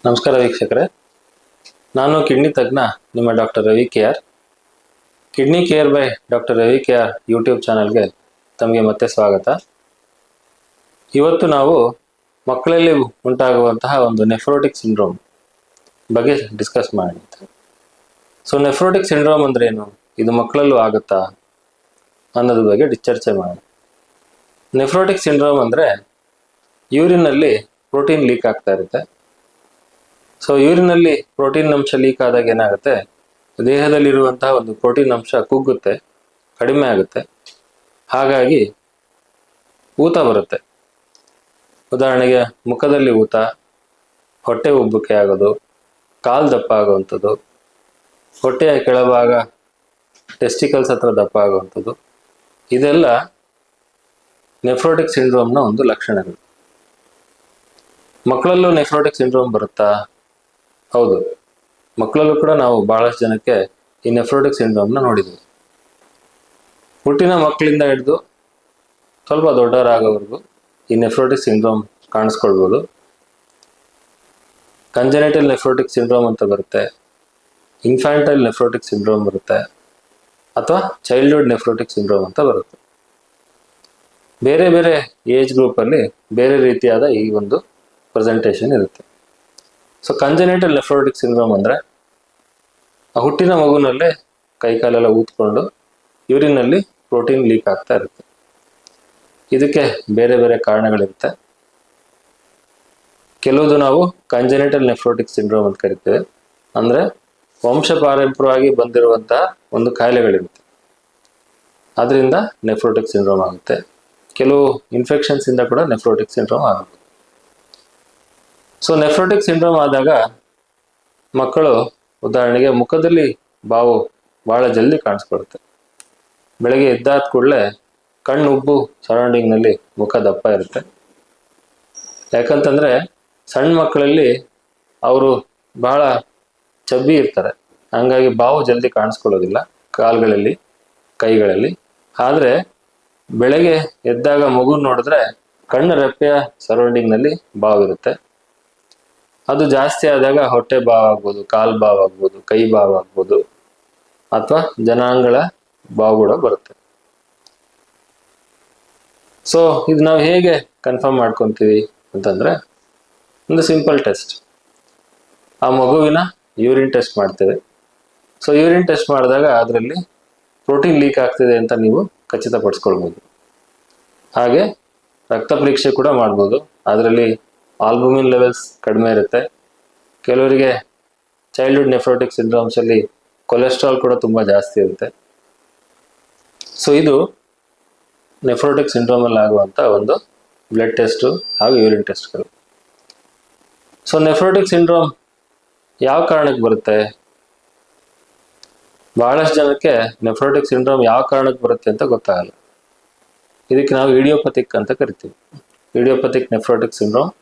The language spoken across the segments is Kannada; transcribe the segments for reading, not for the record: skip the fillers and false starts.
ನಮಸ್ಕಾರ ವೀಕ್ಷಕರೇ, ನಾನು ಕಿಡ್ನಿ ತಜ್ಞ ನಿಮ್ಮ doctor Ravi KR. Kidney care by doctor Ravi KR YouTube ಚಾನಲ್ಗೆ ತಮಗೆ ಮತ್ತೆ ಸ್ವಾಗತ. ಇವತ್ತು ನಾವು ಮಕ್ಕಳಲ್ಲಿ ಉಂಟಾಗುವಂತಹ ಒಂದು ನೆಫ್ರೋಟಿಕ್ ಸಿಂಡ್ರೋಮ್ ಬಗ್ಗೆ ಡಿಸ್ಕಸ್ ಮಾಡಿದ್ದೆ. ಸೊ ನೆಫ್ರೋಟಿಕ್ ಸಿಂಡ್ರೋಮ್ ಅಂದ್ರೆ ಏನು, ಇದು ಮಕ್ಕಳಲ್ಲೂ ಆಗುತ್ತಾ ಅನ್ನೋದ್ರ ಬಗ್ಗೆ ಚರ್ಚೆ ಮಾಡಿ. ನೆಫ್ರೋಟಿಕ್ ಸಿಂಡ್ರೋಮ್ ಅಂದ್ರೆ ಯೂರಿನಲ್ಲಿ ಪ್ರೋಟೀನ್ ಲೀಕ್ ಆಗ್ತಾ ಇರುತ್ತೆ. ಸೊ ಯೂರಿನಲ್ಲಿ ಪ್ರೋಟೀನ್ ಅಂಶ ಲೀಕ್ ಆದಾಗ ಏನಾಗುತ್ತೆ, ದೇಹದಲ್ಲಿರುವಂತಹ ಒಂದು ಪ್ರೋಟೀನ್ ಅಂಶ ಕುಗ್ಗುತ್ತೆ, ಕಡಿಮೆ ಆಗುತ್ತೆ. ಹಾಗಾಗಿ ಊತ ಬರುತ್ತೆ. ಉದಾಹರಣೆಗೆ ಮುಖದಲ್ಲಿ ಊತ, ಹೊಟ್ಟೆ ಉಬ್ಬುಕೆ ಆಗೋದು, ಕಾಲು ದಪ್ಪ ಆಗುವಂಥದ್ದು, ಹೊಟ್ಟೆಯ ಕೆಳಭಾಗ ಟೆಸ್ಟಿಕಲ್ಸ್ ಹತ್ರ ದಪ್ಪ ಆಗುವಂಥದ್ದು, ಇದೆಲ್ಲ ನೆಫ್ರೋಟಿಕ್ ಸಿಂಡ್ರೋಮ್ನ ಒಂದು ಲಕ್ಷಣಗಳು. ಮಕ್ಕಳಲ್ಲೂ ನೆಫ್ರೋಟಿಕ್ ಸಿಂಡ್ರೋಮ್ ಬರುತ್ತಾ? ಹೌದು, ಮಕ್ಕಳಲ್ಲೂ ಕೂಡ ನಾವು ಬಹಳಷ್ಟು ಜನಕ್ಕೆ ಈ ನೆಫ್ರೋಟಿಕ್ ಸಿಂಡ್ರೋಮ್ನ ನೋಡಿದ್ವಿ. ಹುಟ್ಟಿನ ಮಕ್ಕಳಿಂದ ಹಿಡಿದು ಸ್ವಲ್ಪ ದೊಡ್ಡವರಾಗೋವರೆಗೂ ಈ ನೆಫ್ರೋಟಿಕ್ ಸಿಂಡ್ರೋಮ್ ಕಾಣಿಸ್ಕೊಳ್ಬೋದು. ಕಂಜೆನಿಟಲ್ ನೆಫ್ರೋಟಿಕ್ ಸಿಂಡ್ರೋಮ್ ಅಂತ ಬರುತ್ತೆ, ಇನ್ಫ್ಯಾಂಟೈಲ್ ನೆಫ್ರೋಟಿಕ್ ಸಿಂಡ್ರೋಮ್ ಬರುತ್ತೆ, ಅಥವಾ ಚೈಲ್ಡ್ಹುಡ್ ನೆಫ್ರೋಟಿಕ್ ಸಿಂಡ್ರೋಮ್ ಅಂತ ಬರುತ್ತೆ. ಬೇರೆ ಬೇರೆ ಏಜ್ ಗ್ರೂಪಲ್ಲಿ ಬೇರೆ ರೀತಿಯಾದ ಈ ಒಂದು ಪ್ರೆಸೆಂಟೇಷನ್ ಇರುತ್ತೆ. ಸೊ ಕಂಜೆನಿಟಲ್ ನೆಫ್ರೋಟಿಕ್ ಸಿಂಡ್ರೋಮ್ ಅಂದರೆ ಹುಟ್ಟಿನ ಮಗುನಲ್ಲೇ ಕೈಕಾಲೆಲ್ಲ ಊದ್ಕೊಂಡು ಯೂರಿನಲ್ಲಿ ಪ್ರೋಟೀನ್ ಲೀಕ್ ಆಗ್ತಾ ಇರುತ್ತೆ. ಇದಕ್ಕೆ ಬೇರೆ ಬೇರೆ ಕಾರಣಗಳಿರುತ್ತೆ. ಕೆಲವುದು ನಾವು ಕಂಜೆನಿಟಲ್ ನೆಫ್ರೋಟಿಕ್ ಸಿಂಡ್ರೋಮ್ ಅಂತ ಕರಿತೇವೆ, ಅಂದರೆ ವಂಶ ಪಾರಂಪರ್ಯವಾಗಿ ಬಂದಿರುವಂತಹ ಒಂದು ಕಾಯಿಲೆಗಳಿರುತ್ತೆ, ಅದರಿಂದ ನೆಫ್ರೋಟಿಕ್ ಸಿಂಡ್ರೋಮ್ ಆಗುತ್ತೆ. ಕೆಲವು ಇನ್ಫೆಕ್ಷನ್ಸ್ ಇಂದ ಕೂಡ ನೆಫ್ರೋಟಿಕ್ ಸಿಂಡ್ರೋಮ್ ಆಗುತ್ತೆ. ಸೊ ನೆಫ್ರೋಟಿಕ್ ಸಿಂಡ್ರೋಮ್ ಆದಾಗ ಮಕ್ಕಳು ಉದಾಹರಣೆಗೆ ಮುಖದಲ್ಲಿ ಬಾವು ಬಹಳ ಜಲ್ದಿ ಕಾಣಿಸ್ಕೊಳುತ್ತೆ. ಬೆಳಗ್ಗೆ ಎದ್ದಾದ ಕೂಡಲೇ ಕಣ್ಣು ಉಬ್ಬು ಸರೌಂಡಿಂಗ್ನಲ್ಲಿ ಮುಖ ದಪ್ಪ ಇರುತ್ತೆ. ಯಾಕಂತಂದ್ರೆ ಸಣ್ಣ ಮಕ್ಕಳಲ್ಲಿ ಅವರು ಬಹಳ ಚಬ್ಬಿ ಇರ್ತಾರೆ, ಹಂಗಾಗಿ ಬಾವು ಜಲ್ದಿ ಕಾಣಿಸ್ಕೊಳ್ಳೋದಿಲ್ಲ ಕಾಲುಗಳಲ್ಲಿ, ಕೈಗಳಲ್ಲಿ. ಆದರೆ ಬೆಳಗ್ಗೆ ಎದ್ದಾಗ ಮಗು ನೋಡಿದ್ರೆ ಕಣ್ಣು ರೆಪ್ಪೆಯ ಸರೌಂಡಿಂಗ್ನಲ್ಲಿ ಬಾವು ಇರುತ್ತೆ. ಅದು ಜಾಸ್ತಿ ಆದಾಗ ಹೊಟ್ಟೆ ಬಾವು ಆಗ್ಬೋದು, ಕಾಲು ಬಾವು ಆಗ್ಬೋದು, ಕೈ ಬಾವು ಆಗ್ಬೋದು, ಅಥವಾ ಜನಾಂಗಳ ಬಾವು ಕೂಡ ಬರುತ್ತೆ. ಸೊ ಇದು ನಾವು ಹೇಗೆ ಕನ್ಫರ್ಮ್ ಮಾಡ್ಕೊತೀವಿ ಅಂತಂದ್ರೆ, ಒಂದು ಸಿಂಪಲ್ ಟೆಸ್ಟ್, ಆ ಮಗುವಿನ ಯೂರಿನ್ ಟೆಸ್ಟ್ ಮಾಡ್ತೇವೆ. ಸೊ ಯೂರಿನ್ ಟೆಸ್ಟ್ ಮಾಡಿದಾಗ ಅದರಲ್ಲಿ ಪ್ರೋಟೀನ್ ಲೀಕ್ ಆಗ್ತಿದೆ ಅಂತ ನೀವು ಖಚಿತಪಡಿಸ್ಕೊಳ್ಬೋದು. ಹಾಗೆ ರಕ್ತ ಪರೀಕ್ಷೆ ಕೂಡ ಮಾಡ್ಬೋದು, ಅದರಲ್ಲಿ ಆಲ್ಬುಮಿನ್ ಲೆವೆಲ್ಸ್ ಕಡಿಮೆ ಇರುತ್ತೆ. ಕೆಲವರಿಗೆ ಚೈಲ್ಡ್ಹುಡ್ ನೆಫ್ರೋಟಿಕ್ ಸಿಂಡ್ರೋಮ್ಸ್ ಅಲ್ಲಿ ಕೊಲೆಸ್ಟ್ರಾಲ್ ಕೂಡ ತುಂಬ ಜಾಸ್ತಿ ಇರುತ್ತೆ. ಸೊ ಇದು ನೆಫ್ರೋಟಿಕ್ ಸಿಂಡ್ರೋಮ್ ಅಲ್ಲಿ ಆಗುವಂಥ ಒಂದು ಬ್ಲಡ್ ಟೆಸ್ಟು ಹಾಗೂ ಯೂರಿನ್ ಟೆಸ್ಟ್ಗಳು. ಸೊ ನೆಫ್ರೋಟಿಕ್ ಸಿಂಡ್ರೋಮ್ ಯಾವ ಕಾರಣಕ್ಕೆ ಬರುತ್ತೆ? ಬಹಳಷ್ಟು ಜನಕ್ಕೆ ನೆಫ್ರೋಟಿಕ್ ಸಿಂಡ್ರೋಮ್ ಯಾವ ಕಾರಣಕ್ಕೆ ಬರುತ್ತೆ ಅಂತ ಗೊತ್ತಾಗಲ್ಲ. ಇದಕ್ಕೆ ನಾವು ಇಡಿಯೋಪಥಿಕ್ ಅಂತ ಕರಿತೀವಿ. ಇಡಿಯೋಪಥಿಕ್ ನೆಫ್ರೋಟಿಕ್ ಸಿಂಡ್ರೋಮ್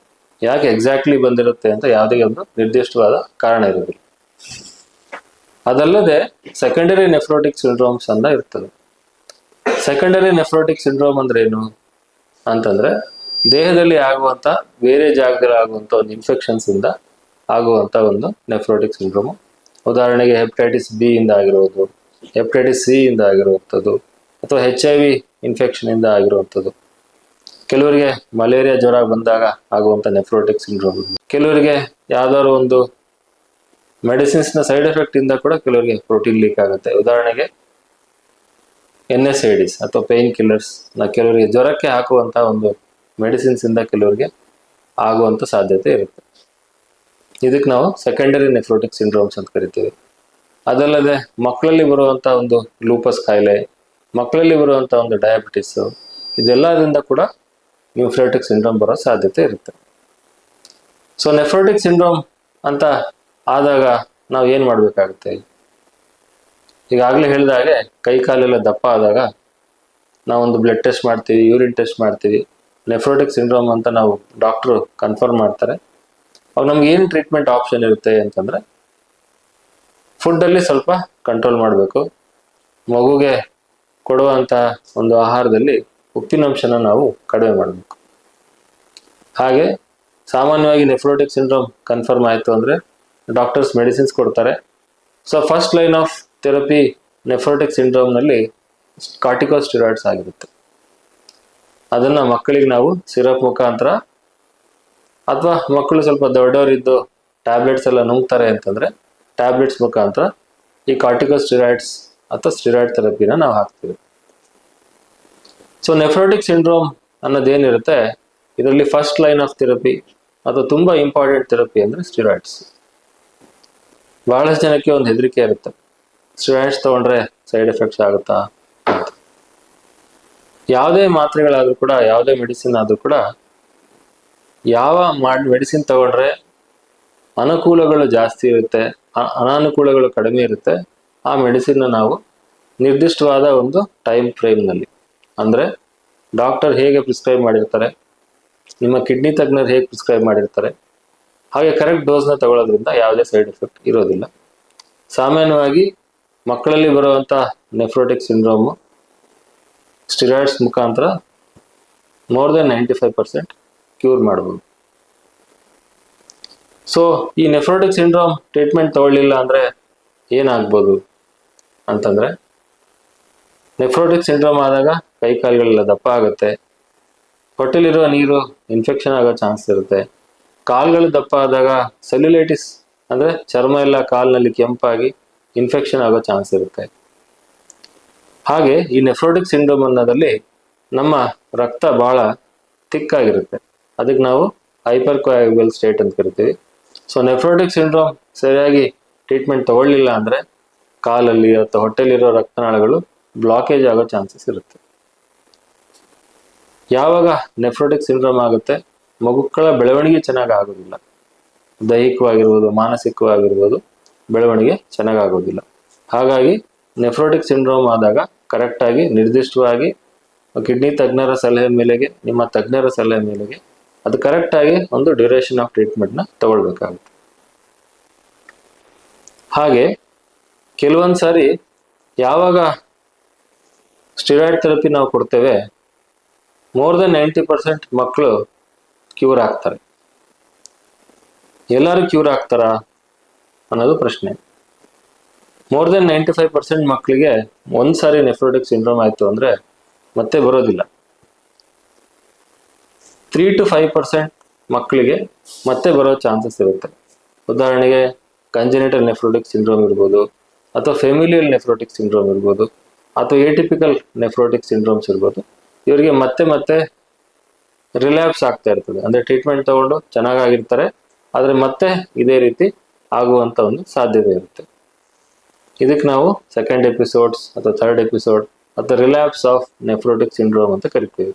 ಯಾಕೆ ಎಕ್ಸಾಕ್ಟ್ಲಿ ಬಂದಿರುತ್ತೆ ಅಂತ ಯಾವುದೇ ಒಂದು ನಿರ್ದಿಷ್ಟವಾದ ಕಾರಣ ಇರೋದಿಲ್ಲ. ಅದಲ್ಲದೆ ಸೆಕೆಂಡರಿ ನೆಫ್ರೋಟಿಕ್ ಸಿಂಡ್ರೋಮ್ಸ್ ಅಂತ ಇರ್ತದೆ. ಸೆಕೆಂಡರಿ ನೆಫ್ರೋಟಿಕ್ ಸಿಂಡ್ರೋಮ್ ಅಂದ್ರೆ ಏನು ಅಂತಂದ್ರೆ, ದೇಹದಲ್ಲಿ ಆಗುವಂತ ಬೇರೆ ಜಾಗದಲ್ಲಿ ಆಗುವಂತ ಒಂದು ಇನ್ಫೆಕ್ಷನ್ಸ್ ಇಂದ ಆಗುವಂತ ಒಂದು ನೆಫ್ರೋಟಿಕ್ ಸಿಂಡ್ರೋಮ್. ಉದಾಹರಣೆಗೆ ಹೆಪಟೈಟಿಸ್ ಬಿ ಇಂದ ಆಗಿರೋದು, ಹೆಪಟೈಟಿಸ್ ಸಿ ಇಂದ ಆಗಿರುವಂಥದ್ದು, ಅಥವಾ HIV ಇನ್ಫೆಕ್ಷನ್ ಇಂದ ಆಗಿರುವಂಥದ್ದು. ಕೆಲವರಿಗೆ ಮಲೇರಿಯಾ ಜ್ವರ ಬಂದಾಗ ಆಗುವಂಥ ನೆಫ್ರೋಟಿಕ್ ಸಿಂಡ್ರೋಮ್. ಕೆಲವರಿಗೆ ಯಾವ್ದಾದ್ರು ಒಂದು ಮೆಡಿಸಿನ್ಸ್ನ ಸೈಡ್ ಎಫೆಕ್ಟ್ ಇಂದ ಕೂಡ ಕೆಲವರಿಗೆ ಪ್ರೋಟೀನ್ ಲೀಕ್ ಆಗುತ್ತೆ. ಉದಾಹರಣೆಗೆ NSAIDs ಅಥವಾ ಪೇನ್ ಕಿಲ್ಲರ್ಸ್ ಕೆಲವರಿಗೆ ಜ್ವರಕ್ಕೆ ಹಾಕುವಂಥ ಒಂದು ಮೆಡಿಸಿನ್ಸ್ ಇಂದ ಕೆಲವರಿಗೆ ಆಗುವಂಥ ಸಾಧ್ಯತೆ ಇರುತ್ತೆ. ಇದಕ್ಕೆ ನಾವು ಸೆಕೆಂಡರಿ ನೆಫ್ರೋಟಿಕ್ ಸಿಂಡ್ರೋಮ್ಸ್ ಅಂತ ಕರಿತೀವಿ. ಅದಲ್ಲದೆ ಮಕ್ಕಳಲ್ಲಿ ಬರುವಂಥ ಒಂದು ಲೂಪಸ್ ಕಾಯಿಲೆ, ಮಕ್ಕಳಲ್ಲಿ ಬರುವಂಥ ಒಂದು ಡಯಾಬಿಟಿಸ್, ಇದೆಲ್ಲದಿಂದ ಕೂಡ ನೆಫ್ರೋಟಿಕ್ ಸಿಂಡ್ರೋಮ್ ಬರೋ ಸಾಧ್ಯತೆ ಇರುತ್ತೆ. ಸೊ ನೆಫ್ರೋಟಿಕ್ ಸಿಂಡ್ರೋಮ್ ಅಂತ ಆದಾಗ ನಾವು ಏನು ಮಾಡಬೇಕಾಗುತ್ತೆ? ಈಗಾಗಲೇ ಹೇಳಿದ ಹಾಗೆ ಕೈ ಕಾಲೆಲ್ಲ ದಪ್ಪ ಆದಾಗ ನಾವೊಂದು ಬ್ಲಡ್ ಟೆಸ್ಟ್ ಮಾಡ್ತೀವಿ, ಯೂರಿನ್ ಟೆಸ್ಟ್ ಮಾಡ್ತೀವಿ. ನೆಫ್ರೋಟಿಕ್ ಸಿಂಡ್ರೋಮ್ ಅಂತ ನಾವು ಡಾಕ್ಟ್ರು ಕನ್ಫರ್ಮ್ ಮಾಡ್ತಾರೆ. ಅವಾಗ ನಮ್ಗೆ ಏನು ಟ್ರೀಟ್ಮೆಂಟ್ ಆಪ್ಷನ್ ಇರುತ್ತೆ ಅಂತಂದರೆ, ಫುಡ್ಡಲ್ಲಿ ಸ್ವಲ್ಪ ಕಂಟ್ರೋಲ್ ಮಾಡಬೇಕು. ಮಗುಗೆ ಕೊಡುವಂಥ ಒಂದು ಆಹಾರದಲ್ಲಿ ಉಪ್ಪಿನಂಶನ ನಾವು ಕಡಿಮೆ ಮಾಡಬೇಕು. ಹಾಗೆ ಸಾಮಾನ್ಯವಾಗಿ ನೆಫ್ರೋಟಿಕ್ ಸಿಂಡ್ರೋಮ್ ಕನ್ಫರ್ಮ್ ಆಯಿತು ಅಂದರೆ ಡಾಕ್ಟರ್ಸ್ ಮೆಡಿಸಿನ್ಸ್ ಕೊಡ್ತಾರೆ. So first line of therapy nephrotic ಸಿಂಡ್ರೋಮ್ನಲ್ಲಿ ಕಾರ್ಟಿಕೋಸ್ಟೆರಾಯ್ಡ್ಸ್ ಆಗಿರುತ್ತೆ. ಅದನ್ನು ಮಕ್ಕಳಿಗೆ ನಾವು ಸಿರಪ್ ಮುಖಾಂತರ ಅಥವಾ ಮಕ್ಕಳು ಸ್ವಲ್ಪ ದೊಡ್ಡವರಿದ್ದು ಟ್ಯಾಬ್ಲೆಟ್ಸ್ ಎಲ್ಲ ನುಂಗ್ತಾರೆ ಅಂತಂದರೆ ಟ್ಯಾಬ್ಲೆಟ್ಸ್ ಮುಖಾಂತರ ಈ ಕಾರ್ಟಿಕೋಸ್ಟೆರಾಯ್ಡ್ಸ್ ಅಥವಾ ಸ್ಟೆರಾಯ್ಡ್ ಥೆರಪಿನ ನಾವು ಹಾಕ್ತೀವಿ. ಸೊ ನೆಫ್ರೋಟಿಕ್ ಸಿಂಡ್ರೋಮ್ ಅನ್ನೋದೇನಿರುತ್ತೆ, ಇದರಲ್ಲಿ ಫಸ್ಟ್ ಲೈನ್ ಆಫ್ ಥೆರಪಿ ಅಥವಾ ತುಂಬ ಇಂಪಾರ್ಟೆಂಟ್ ಥೆರಪಿ ಅಂದರೆ ಸ್ಟೆರಾಯ್ಡ್ಸ್. ಬಹಳಷ್ಟು ಜನಕ್ಕೆ ಒಂದು ಹೆದರಿಕೆ ಇರುತ್ತೆ, ಸ್ಟೆರಾಯ್ಡ್ಸ್ ತೊಗೊಂಡ್ರೆ ಸೈಡ್ ಎಫೆಕ್ಟ್ಸ್ ಆಗುತ್ತಾ ಅಂತ. ಯಾವುದೇ ಮಾತ್ರೆಗಳಾದರೂ ಕೂಡ, ಯಾವುದೇ ಮೆಡಿಸಿನ್ ಆದರೂ ಕೂಡ, ಯಾವ ಮೆಡಿಸಿನ್ ತಗೊಂಡ್ರೆ ಅನುಕೂಲಗಳು ಜಾಸ್ತಿ ಇರುತ್ತೆ, ಅನಾನುಕೂಲಗಳು ಕಡಿಮೆ ಇರುತ್ತೆ, ಆ ಮೆಡಿಸಿನ್ನ ನಾವು ನಿರ್ದಿಷ್ಟವಾದ ಒಂದು ಟೈಮ್ ಫ್ರೇಮ್ನಲ್ಲಿ, ಅಂದರೆ ಡಾಕ್ಟರ್ ಹೇಗೆ ಪ್ರಿಸ್ಕ್ರೈಬ್ ಮಾಡಿರ್ತಾರೆ, ನಿಮ್ಮ ಕಿಡ್ನಿ ತಜ್ಞರು ಹೇಗೆ ಪ್ರಿಸ್ಕ್ರೈಬ್ ಮಾಡಿರ್ತಾರೆ, ಹಾಗೆ ಕರೆಕ್ಟ್ ಡೋಸ್ನ ತಗೊಳ್ಳೋದ್ರಿಂದ ಯಾವುದೇ ಸೈಡ್ ಎಫೆಕ್ಟ್ ಇರೋದಿಲ್ಲ. ಸಾಮಾನ್ಯವಾಗಿ ಮಕ್ಕಳಲ್ಲಿ ಬರುವಂಥ ನೆಫ್ರೋಟಿಕ್ ಸಿಂಡ್ರೋಮು ಸ್ಟೆರಾಯ್ಡ್ಸ್ ಮುಖಾಂತರ ಮೋರ್ ದೆನ್ 95% ಕ್ಯೂರ್ ಮಾಡ್ಬೋದು. ಸೊ ಈ ನೆಫ್ರೋಟಿಕ್ ಸಿಂಡ್ರೋಮ್ ಟ್ರೀಟ್ಮೆಂಟ್ ತಗೊಳ್ಳಿಲ್ಲ ಅಂದರೆ ಏನಾಗ್ಬೋದು ಅಂತಂದರೆ, ನೆಫ್ರೋಟಿಕ್ ಸಿಂಡ್ರೋಮ್ ಆದಾಗ ಕೈ ಕಾಲುಗಳೆಲ್ಲ ದಪ್ಪ ಆಗುತ್ತೆ, ಹೊಟ್ಟೆಲಿರುವ ನೀರು ಇನ್ಫೆಕ್ಷನ್ ಆಗೋ ಚಾನ್ಸ್ ಇರುತ್ತೆ. ಕಾಲುಗಳು ದಪ್ಪ ಆದಾಗ ಸೆಲ್ಯುಲೈಟಿಸ್ ಅಂದರೆ ಚರ್ಮ ಎಲ್ಲ ಕಾಲಿನಲ್ಲಿ ಕೆಂಪಾಗಿ ಇನ್ಫೆಕ್ಷನ್ ಆಗೋ ಚಾನ್ಸ್ ಇರುತ್ತೆ. ಹಾಗೆ ಈ ನೆಫ್ರೋಟಿಕ್ ಸಿಂಡ್ರೋಮ್ ಅನ್ನೋದಲ್ಲಿ ನಮ್ಮ ರಕ್ತ ಭಾಳ ಥಿಕ್ಕಾಗಿರುತ್ತೆ, ಅದಕ್ಕೆ ನಾವು ಹೈಪರ್ ಕೋಯಾಗುಬಲ್ ಸ್ಟೇಟ್ ಅಂತ ಕರಿತೀವಿ. ಸೊ ನೆಫ್ರೋಟಿಕ್ ಸಿಂಡ್ರೋಮ್ ಸರಿಯಾಗಿ ಟ್ರೀಟ್ಮೆಂಟ್ ತಗೊಳ್ಳಿಲ್ಲ ಅಂದರೆ ಕಾಲಲ್ಲಿ ಅಥವಾ ಹೊಟ್ಟೆಲಿರೋ ರಕ್ತನಾಳಗಳು ಬ್ಲಾಕೇಜ್ ಆಗೋ ಚಾನ್ಸಸ್ ಇರುತ್ತೆ. ಯಾವಾಗ ನೆಫ್ರೋಟಿಕ್ ಸಿಂಡ್ರೋಮ್ ಆಗುತ್ತೆ, ಮಗುಗಳ ಬೆಳವಣಿಗೆ ಚೆನ್ನಾಗಿ ಆಗೋದಿಲ್ಲ, ದೈಹಿಕವಾಗಿರ್ಬೋದು ಮಾನಸಿಕವಾಗಿರ್ಬೋದು ಬೆಳವಣಿಗೆ ಚೆನ್ನಾಗಿ ಆಗೋದಿಲ್ಲ. ಹಾಗಾಗಿ ನೆಫ್ರೋಟಿಕ್ ಸಿಂಡ್ರೋಮ್ ಆದಾಗ ಕರೆಕ್ಟಾಗಿ ನಿರ್ದಿಷ್ಟವಾಗಿ ಕಿಡ್ನಿ ತಜ್ಞರ ಸಲಹೆ ಮೇಲೆಗೆ, ನಿಮ್ಮ ತಜ್ಞರ ಸಲಹೆ ಮೇಲೆಗೆ ಅದು ಕರೆಕ್ಟಾಗಿ ಒಂದು ಡ್ಯೂರೇಷನ್ ಆಫ್ ಟ್ರೀಟ್ಮೆಂಟ್ನ ತಗೊಳ್ಬೇಕಾಗುತ್ತೆ. ಹಾಗೆ ಕೆಲವೊಂದು ಸಾರಿ ಯಾವಾಗ ಸ್ಟೆರಾಯ್ಡ್ ಥೆರಪಿ ನಾವು ಕೊಡ್ತೇವೆ, ಮೋರ್ ದೆನ್ 90% ಮಕ್ಕಳು ಕ್ಯೂರ್ ಆಗ್ತಾರೆ. ಎಲ್ಲರೂ ಕ್ಯೂರ್ ಆಗ್ತಾರಾ ಅನ್ನೋದು ಪ್ರಶ್ನೆ. ಮೋರ್ ದೆನ್ 95% ಮಕ್ಕಳಿಗೆ ಒಂದು ಸಾರಿ ನೆಫ್ರೋಟಿಕ್ ಸಿಂಡ್ರೋಮ್ ಆಯಿತು ಅಂದರೆ ಮತ್ತೆ ಬರೋದಿಲ್ಲ. 3 to 5% ಮಕ್ಕಳಿಗೆ ಮತ್ತೆ ಬರೋ ಚಾನ್ಸಸ್ ಇರುತ್ತೆ. ಉದಾಹರಣೆಗೆ ಕಂಜೆನಿಟಲ್ ನೆಫ್ರೋಟಿಕ್ ಸಿಂಡ್ರೋಮ್ ಇರ್ಬೋದು, ಅಥವಾ ಫೆಮಿಲಿಯಲ್ ನೆಫ್ರೋಟಿಕ್ ಸಿಂಡ್ರೋಮ್ ಇರ್ಬೋದು, ಅಥವಾ ಏಟಿಪಿಕಲ್ ನೆಫ್ರೋಟಿಕ್ ಸಿಂಡ್ರೋಮ್ಸ್ ಇರ್ಬೋದು. ಇವರಿಗೆ ಮತ್ತೆ ಮತ್ತೆ ರಿಲ್ಯಾಪ್ಸ್ ಆಗ್ತಾ ಇರ್ತದೆ, ಅಂದರೆ ಟ್ರೀಟ್ಮೆಂಟ್ ತಗೊಂಡು ಚೆನ್ನಾಗಿರ್ತಾರೆ, ಆದರೆ ಮತ್ತೆ ಇದೇ ರೀತಿ ಆಗುವಂಥ ಒಂದು ಸಾಧ್ಯತೆ ಇರುತ್ತೆ. ಇದಕ್ಕೆ ನಾವು ಸೆಕೆಂಡ್ ಎಪಿಸೋಡ್ಸ್ ಅಥವಾ ಥರ್ಡ್ ಎಪಿಸೋಡ್ ಅಥವಾ ರಿಲ್ಯಾಪ್ಸ್ ಆಫ್ ನೆಫ್ರೋಟಿಕ್ ಸಿಂಡ್ರೋಮ್ ಅಂತ ಕರಿತೀವಿ.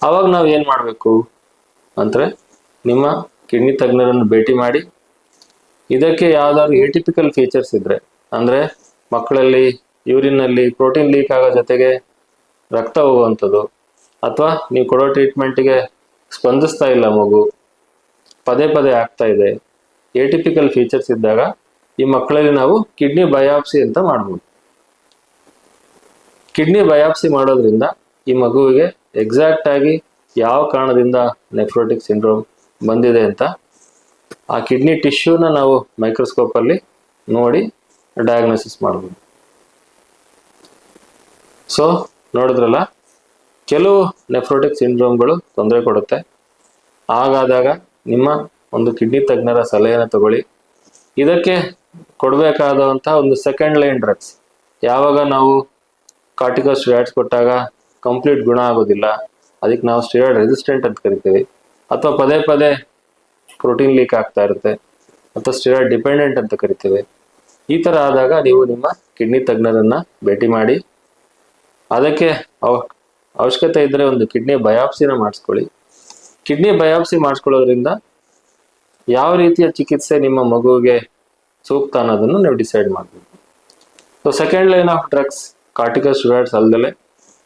ಆವಾಗ ನಾವು ಏನು ಮಾಡಬೇಕು ಅಂದರೆ, ನಿಮ್ಮ ಕಿಡ್ನಿ ತಜ್ಞರನ್ನು ಭೇಟಿ ಮಾಡಿ, ಇದಕ್ಕೆ ಯಾವುದಾದ್ರು ಏಟಿಪಿಕಲ್ ಫೀಚರ್ಸ್ ಇದ್ದರೆ, ಅಂದರೆ ಮಕ್ಕಳಲ್ಲಿ ಯೂರಿನ್ನಲ್ಲಿ ಪ್ರೋಟೀನ್ ಲೀಕ್ ಆಗೋ ಜೊತೆಗೆ ರಕ್ತ ಹೋಗುವಂಥದ್ದು, ಅಥವಾ ನೀವು ಕೊಡೋ ಟ್ರೀಟ್ಮೆಂಟಿಗೆ ಸ್ಪಂದಿಸ್ತಾ ಇಲ್ಲ ಮಗು, ಪದೇ ಪದೇ ಆಗ್ತಾ ಇದೆ, ಏಟಿಪಿಕಲ್ ಫೀಚರ್ಸ್ ಇದ್ದಾಗ ಈ ಮಕ್ಕಳಲ್ಲಿ ನಾವು ಕಿಡ್ನಿ ಬಯಾಪ್ಸಿ ಅಂತ ಮಾಡ್ಬೋದು. ಕಿಡ್ನಿ ಬಯಾಪ್ಸಿ ಮಾಡೋದ್ರಿಂದ ಈ ಮಗುವಿಗೆ ಎಕ್ಸಾಕ್ಟ್ ಆಗಿ ಯಾವ ಕಾರಣದಿಂದ ನೆಫ್ರೋಟಿಕ್ ಸಿಂಡ್ರೋಮ್ ಬಂದಿದೆ ಅಂತ ಆ ಕಿಡ್ನಿ ಟಿಶ್ಯೂನ ನಾವು ಮೈಕ್ರೋಸ್ಕೋಪಲ್ಲಿ ನೋಡಿ ಡಯಾಗ್ನೋಸಿಸ್ ಮಾಡ್ಬೋದು. ಸೊ ನೋಡಿದ್ರಲ್ಲ, ಕೆಲವು ನೆಫ್ರೋಟಿಕ್ ಸಿಂಡ್ರೋಮ್ಗಳು ತೊಂದರೆ ಕೊಡುತ್ತೆ. ಹಾಗಾದಾಗ ನಿಮ್ಮ ಒಂದು ಕಿಡ್ನಿ ತಜ್ಞರ ಸಲಹೆಯನ್ನು ತಗೊಳ್ಳಿ. ಇದಕ್ಕೆ ಕೊಡಬೇಕಾದಂಥ ಒಂದು ಸೆಕೆಂಡ್ ಲೈನ್ ಡ್ರಗ್ಸ್, ಯಾವಾಗ ನಾವು ಕಾರ್ಟಿಕೋಸ್ಟೆರಾಯ್ಡ್ಸ್ ಕೊಟ್ಟಾಗ ಕಂಪ್ಲೀಟ್ ಗುಣ ಆಗೋದಿಲ್ಲ, ಅದಕ್ಕೆ ನಾವು ಸ್ಟೆರಾಯ್ಡ್ ರೆಸಿಸ್ಟೆಂಟ್ ಅಂತ ಕರಿತೀವಿ, ಅಥವಾ ಪದೇ ಪದೇ ಪ್ರೋಟೀನ್ ಲೀಕ್ ಆಗ್ತಾ ಇರುತ್ತೆ, ಅಥವಾ ಸ್ಟೆರಾಯ್ಡ್ ಡಿಪೆಂಡೆಂಟ್ ಅಂತ ಕರಿತೀವಿ. ಈ ಥರ ಆದಾಗ ನೀವು ನಿಮ್ಮ ಕಿಡ್ನಿ ತಜ್ಞರನ್ನು ಭೇಟಿ ಮಾಡಿ, ಅದಕ್ಕೆ ಅವಶ್ಯಕತೆ ಇದ್ದರೆ ಒಂದು ಕಿಡ್ನಿ ಬಯಾಪ್ಸಿನ ಮಾಡಿಸ್ಕೊಳ್ಳಿ. ಕಿಡ್ನಿ ಬಯಾಪ್ಸಿ ಮಾಡಿಸ್ಕೊಳ್ಳೋದ್ರಿಂದ ಯಾವ ರೀತಿಯ ಚಿಕಿತ್ಸೆ ನಿಮ್ಮ ಮಗುವಿಗೆ ಸೂಕ್ತ ಅನ್ನೋದನ್ನು ನೀವು ಡಿಸೈಡ್ ಮಾಡಬೇಕು. So second line of drugs corticosteroids ಅಲ್ಲದೆ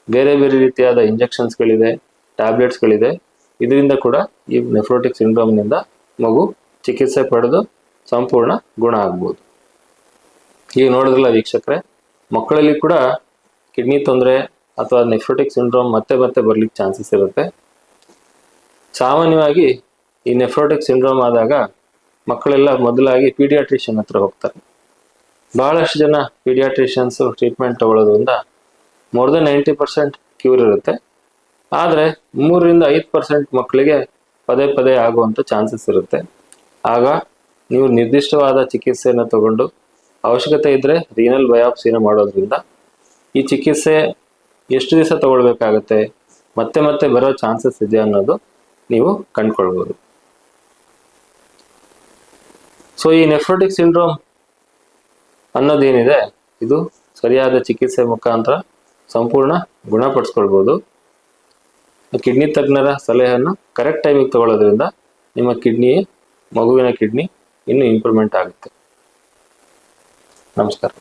ಬೇರೆ ಬೇರೆ ರೀತಿಯಾದ ಇಂಜೆಕ್ಷನ್ಸ್ಗಳಿದೆ, ಟ್ಯಾಬ್ಲೆಟ್ಸ್ಗಳಿದೆ. ಇದರಿಂದ ಕೂಡ ಈ ನೆಫ್ರೋಟಿಕ್ ಸಿಂಡ್ರೋಮ್ನಿಂದ ಮಗು ಚಿಕಿತ್ಸೆ ಪಡೆದು ಸಂಪೂರ್ಣ ಗುಣ ಆಗ್ಬೋದು. ಈಗ ನೋಡಿದ್ರಲ್ಲ ವೀಕ್ಷಕರೇ, ಮಕ್ಕಳಲ್ಲಿ ಕೂಡ ಕಿಡ್ನಿ ತೊಂದರೆ ಅಥವಾ ನೆಫ್ರೋಟಿಕ್ ಸಿಂಡ್ರೋಮ್ ಮತ್ತೆ ಮತ್ತೆ ಬರ್ಲಿಕ್ಕೆ ಚಾನ್ಸಸ್ ಇರುತ್ತೆ. ಸಾಮಾನ್ಯವಾಗಿ ಈ ನೆಫ್ರೋಟಿಕ್ ಸಿಂಡ್ರೋಮ್ ಆದಾಗ ಮಕ್ಕಳೆಲ್ಲ ಮೊದಲಾಗಿ ಪೀಡಿಯಾಟ್ರಿಷಿಯನ್ ಹತ್ರ ಹೋಗ್ತಾರೆ. ಬಹಳಷ್ಟು ಜನ ಪೀಡಿಯಾಟ್ರಿಷಿಯನ್ಸು ಟ್ರೀಟ್ಮೆಂಟ್ ತಗೊಳ್ಳೋದ್ರಿಂದ ಮೋರ್ ದೆನ್ 90% ಕ್ಯೂರ್ ಇರುತ್ತೆ. ಆದರೆ 3-5% ಮಕ್ಕಳಿಗೆ ಪದೇ ಪದೇ ಆಗುವಂಥ ಚಾನ್ಸಸ್ ಇರುತ್ತೆ. ಆಗ ನೀವು ನಿರ್ದಿಷ್ಟವಾದ ಚಿಕಿತ್ಸೆಯನ್ನು ತಗೊಂಡು ಅವಶ್ಯಕತೆ ಇದ್ದರೆ ರೀನಲ್ ಬಯಾಪ್ಸಿನ ಮಾಡೋದ್ರಿಂದ ಈ ಚಿಕಿತ್ಸೆ ಎಷ್ಟು ದಿವಸ ತಗೊಳ್ಬೇಕಾಗತ್ತೆ, ಮತ್ತೆ ಮತ್ತೆ ಬರೋ ಚಾನ್ಸಸ್ ಇದೆ ಅನ್ನೋದು ನೀವು ಕಂಡುಕೊಳ್ಬೋದು. ಸೊ ಈ ನೆಫ್ರೋಟಿಕ್ ಸಿಂಡ್ರೋಮ್ ಅನ್ನೋದೇನಿದೆ, ಇದು ಸರಿಯಾದ ಚಿಕಿತ್ಸೆ ಮುಖಾಂತರ ಸಂಪೂರ್ಣ ಗುಣಪಡಿಸ್ಕೊಳ್ಬೋದು. ಕಿಡ್ನಿ ತಜ್ಞರ ಸಲಹೆಯನ್ನು ಕರೆಕ್ಟ್ ಟೈಮಿಗೆ ತಗೊಳ್ಳೋದ್ರಿಂದ ನಿಮ್ಮ ಮಗುವಿನ ಕಿಡ್ನಿ ಇನ್ನೂ ಇಂಪ್ರೂವ್ಮೆಂಟ್ ಆಗುತ್ತೆ. ನಮಸ್ಕಾರ.